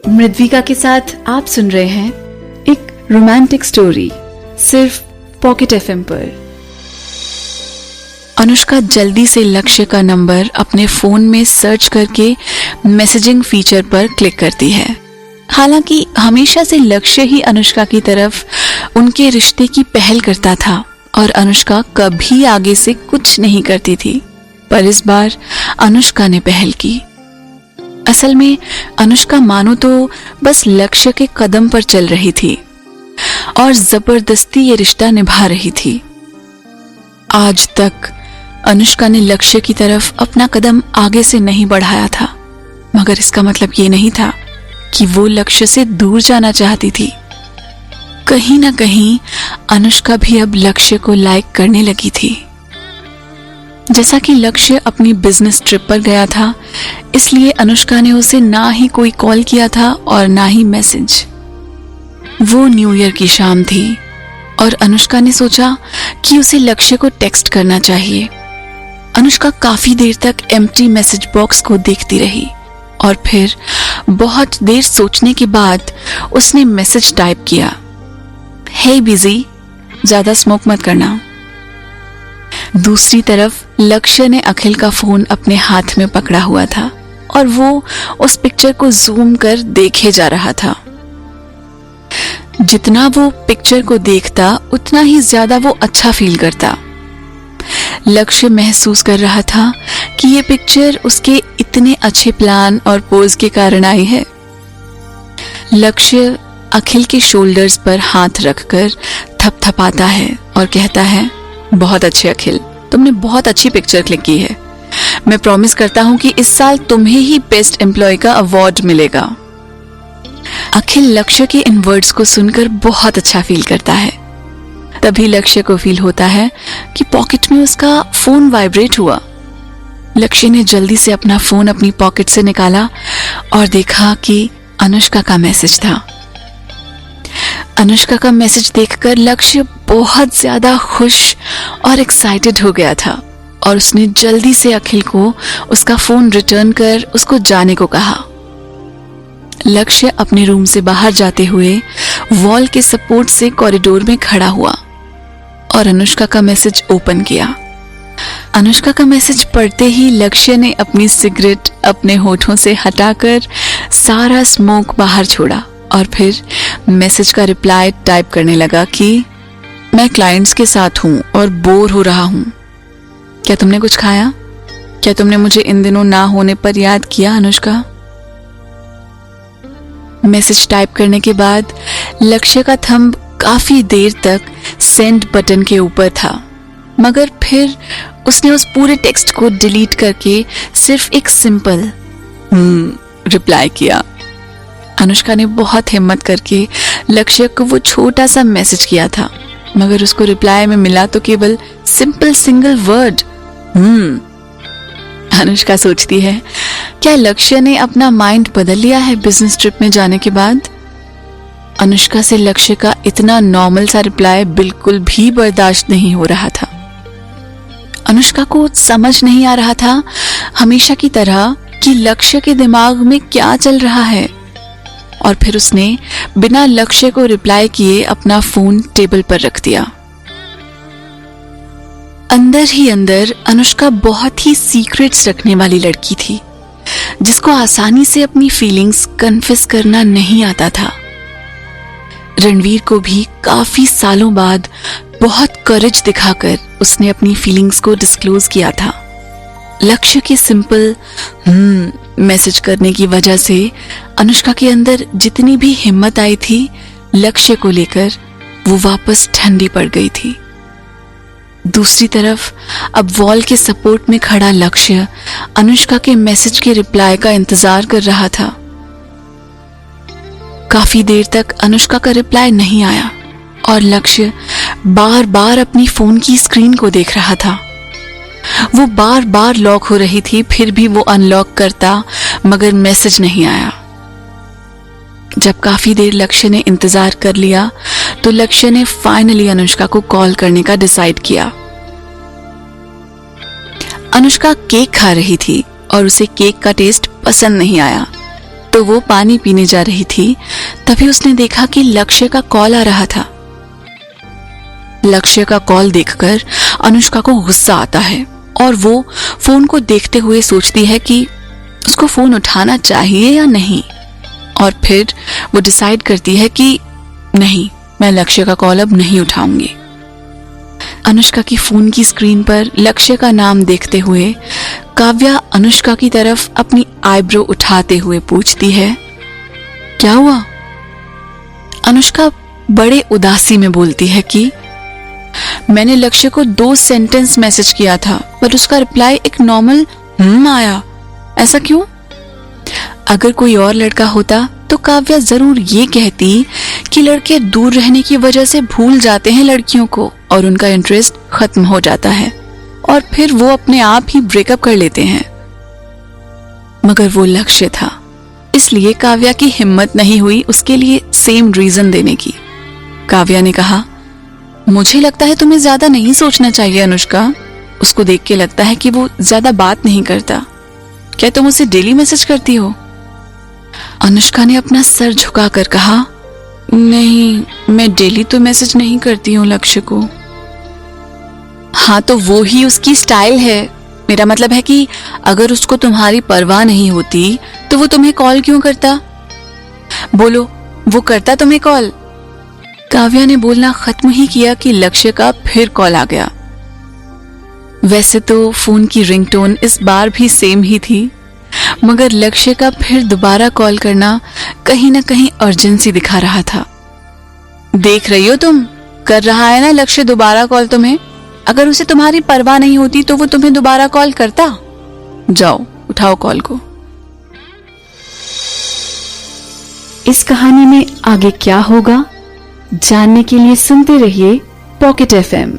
मृद्विका के साथ आप सुन रहे हैं एक रोमांटिक स्टोरी सिर्फ पॉकेट एफएम पर। अनुष्का जल्दी से लक्ष्य का नंबर अपने फोन में सर्च करके मैसेजिंग फीचर पर क्लिक करती है। हालांकि हमेशा से लक्ष्य ही अनुष्का की तरफ उनके रिश्ते की पहल करता था और अनुष्का कभी आगे से कुछ नहीं करती थी, पर इस बार अनुष्का ने पहल की। असल में अनुष्का मानो तो बस लक्ष्य के कदम पर चल रही थी और जबरदस्ती ये रिश्ता निभा रही थी। आज तक अनुष्का ने लक्ष्य की तरफ अपना कदम आगे से नहीं बढ़ाया था, मगर इसका मतलब ये नहीं था कि वो लक्ष्य से दूर जाना चाहती थी। कहीं ना कहीं अनुष्का भी अब लक्ष्य को लाइक करने लगी थी। जैसा कि लक्ष्य अपनी बिजनेस ट्रिप पर गया था, इसलिए अनुष्का ने उसे ना ही कोई कॉल किया था और ना ही मैसेज। वो न्यू ईयर की शाम थी और अनुष्का ने सोचा कि उसे लक्ष्य को टेक्स्ट करना चाहिए। अनुष्का काफी देर तक एम्प्टी मैसेज बॉक्स को देखती रही और फिर बहुत देर सोचने के बाद उसने मैसेज टाइप किया, हे बिजी, ज्यादा स्मोक मत करना। दूसरी तरफ लक्ष्य ने अखिल का फोन अपने हाथ में पकड़ा हुआ था और वो उस पिक्चर को जूम कर देखे जा रहा था। जितना वो पिक्चर को देखता उतना ही ज्यादा वो अच्छा फील करता। लक्ष्य महसूस कर रहा था कि ये पिक्चर उसके इतने अच्छे प्लान और पोज के कारण आई है। लक्ष्य अखिल के शोल्डर्स पर हाथ रखकर थपथपाता है और कहता है, बहुत अच्छे अखिल, तुमने बहुत अच्छी पिक्चर क्लिक की है। मैं प्रॉमिस करता हूं कि इस साल तुम्हें ही बेस्ट एम्प्लॉय का अवार्ड मिलेगा। अखिल लक्ष्य के इन वर्ड्स को सुनकर बहुत अच्छा फील करता है। तभी लक्ष्य को फील होता है कि पॉकेट में उसका फोन वाइब्रेट हुआ। लक्ष्य ने जल्दी से अपना फोन अपनी पॉकेट से निकाला और देखा कि अनुष्का का मैसेज था। अनुष्का का मैसेज देखकर लक्ष्य बहुत ज्यादा खुश और एक्साइटेड हो गया था और उसने जल्दी से अखिल को उसका फोन रिटर्न कर उसको जाने को कहा। लक्ष्य अपने रूम से बाहर जाते हुए वॉल के सपोर्ट से कॉरिडोर में खड़ा हुआ और अनुष्का का मैसेज ओपन किया। अनुष्का का मैसेज पढ़ते ही लक्ष्य ने अपनी सिगरेट अपने होठों से हटाकर सारा स्मोक बाहर छोड़ा और फिर मैसेज का रिप्लाई टाइप करने लगा कि मैं क्लाइंट्स के साथ हूं और बोर हो रहा हूं। क्या तुमने कुछ खाया? क्या तुमने मुझे इन दिनों ना होने पर याद किया अनुष्का? मैसेज टाइप करने के बाद लक्ष्य का थंब काफी देर तक सेंड बटन के ऊपर था, मगर फिर उसने उस पूरे टेक्स्ट को डिलीट करके सिर्फ एक सिंपल रिप्लाई किया। अनुष्का ने बहुत हिम्मत करके लक्ष्य को वो छोटा सा मैसेज किया था, मगर उसको रिप्लाई में मिला तो केवल सिंपल सिंगल वर्ड अनुष्का सोचती है, क्या लक्ष्य ने अपना माइंड बदल लिया है बिजनेस ट्रिप में जाने के बाद? अनुष्का से लक्ष्य का इतना नॉर्मल सा रिप्लाई बिल्कुल भी बर्दाश्त नहीं हो रहा था। अनुष्का को समझ नहीं आ रहा था हमेशा की तरह कि लक्ष्य के दिमाग में क्या चल रहा है, और फिर उसने बिना लक्ष्य को रिप्लाई किए अपना फोन टेबल पर रख दिया। अंदर ही अंदर अनुष्का बहुत ही सीक्रेट्स रखने वाली लड़की थी, जिसको आसानी से अपनी फीलिंग्स कन्फेस करना नहीं आता था। रणवीर को भी काफी सालों बाद बहुत करेज दिखाकर उसने अपनी फीलिंग्स को डिस्क्लोज किया था। लक्ष्य के सिंपल मैसेज करने की वजह से अनुष्का के अंदर जितनी भी हिम्मत आई थी लक्ष्य को लेकर, वो वापस ठंडी पड़ गई थी। दूसरी तरफ अब वॉल के सपोर्ट में खड़ा लक्ष्य अनुष्का के मैसेज के रिप्लाई का इंतजार कर रहा था। काफी देर तक अनुष्का का रिप्लाई नहीं आया और लक्ष्य बार बार अपनी फोन की स्क्रीन को देख रहा था। वो बार बार लॉक हो रही थी, फिर भी वो अनलॉक करता, मगर मैसेज नहीं आया। जब काफी देर लक्ष्य ने इंतजार कर लिया तो लक्ष्य ने फाइनली अनुष्का को कॉल करने का डिसाइड किया। अनुष्का केक खा रही थी और उसे केक का टेस्ट पसंद नहीं आया, तो वो पानी पीने जा रही थी, तभी उसने देखा कि लक्ष्य का कॉल आ रहा था। लक्ष्य का कॉल देखकर अनुष्का को गुस्सा आता है और वो फोन को देखते हुए सोचती है कि उसको फोन उठाना चाहिए या नहीं, और फिर वो डिसाइड करती है कि नहीं, मैं लक्ष्य का कॉल अब नहीं उठाऊंगी। अनुष्का की फोन की स्क्रीन पर लक्ष्य का नाम देखते हुए काव्या अनुष्का की तरफ अपनी आईब्रो उठाते हुए पूछती है, क्या हुआ? अनुष्का बड़े उदासी में बोलती है कि मैंने लक्ष्य को 2 सेंटेंस मैसेज किया था, पर उसका रिप्लाई एक नॉर्मल आया। ऐसा क्यों? अगर कोई और लड़का होता तो काव्या जरूर ये कहती कि लड़के दूर रहने की वजह से भूल जाते हैं लड़कियों को और उनका इंटरेस्ट खत्म हो जाता है और फिर वो अपने आप ही ब्रेकअप कर लेते हैं। मगर वो लक्ष्य था, इसलिए काव्या की हिम्मत नहीं हुई उसके लिए सेम रीजन देने की। काव्या ने कहा, मुझे लगता है तुम्हें ज्यादा नहीं सोचना चाहिए अनुष्का। उसको देख के लगता है कि वो ज्यादा बात नहीं करता। क्या तुम उसे डेली मैसेज करती हो? अनुष्का ने अपना सर झुकाकर कहा, नहीं, मैं डेली तो मैसेज नहीं करती हूँ लक्ष्य को। हाँ, तो वो ही उसकी स्टाइल है। मेरा मतलब है कि अगर उसको तुम्हारी परवाह नहीं होती तो वो तुम्हें कॉल क्यों करता? बोलो, वो करता तुम्हें कॉल? काव्या ने बोलना खत्म ही किया कि लक्ष्य का फिर कॉल आ गया। वैसे तो फोन की रिंगटोन इस बार भी सेम ही थी, मगर लक्ष्य का फिर दोबारा कॉल करना कहीं ना कहीं अर्जेंसी दिखा रहा था। देख रही हो तुम, कर रहा है ना लक्ष्य दोबारा कॉल तुम्हें। अगर उसे तुम्हारी परवाह नहीं होती तो वो तुम्हें दोबारा कॉल करता? जाओ, उठाओ कॉल को। इस कहानी में आगे क्या होगा जानने के लिए सुनते रहिए पॉकेट FM।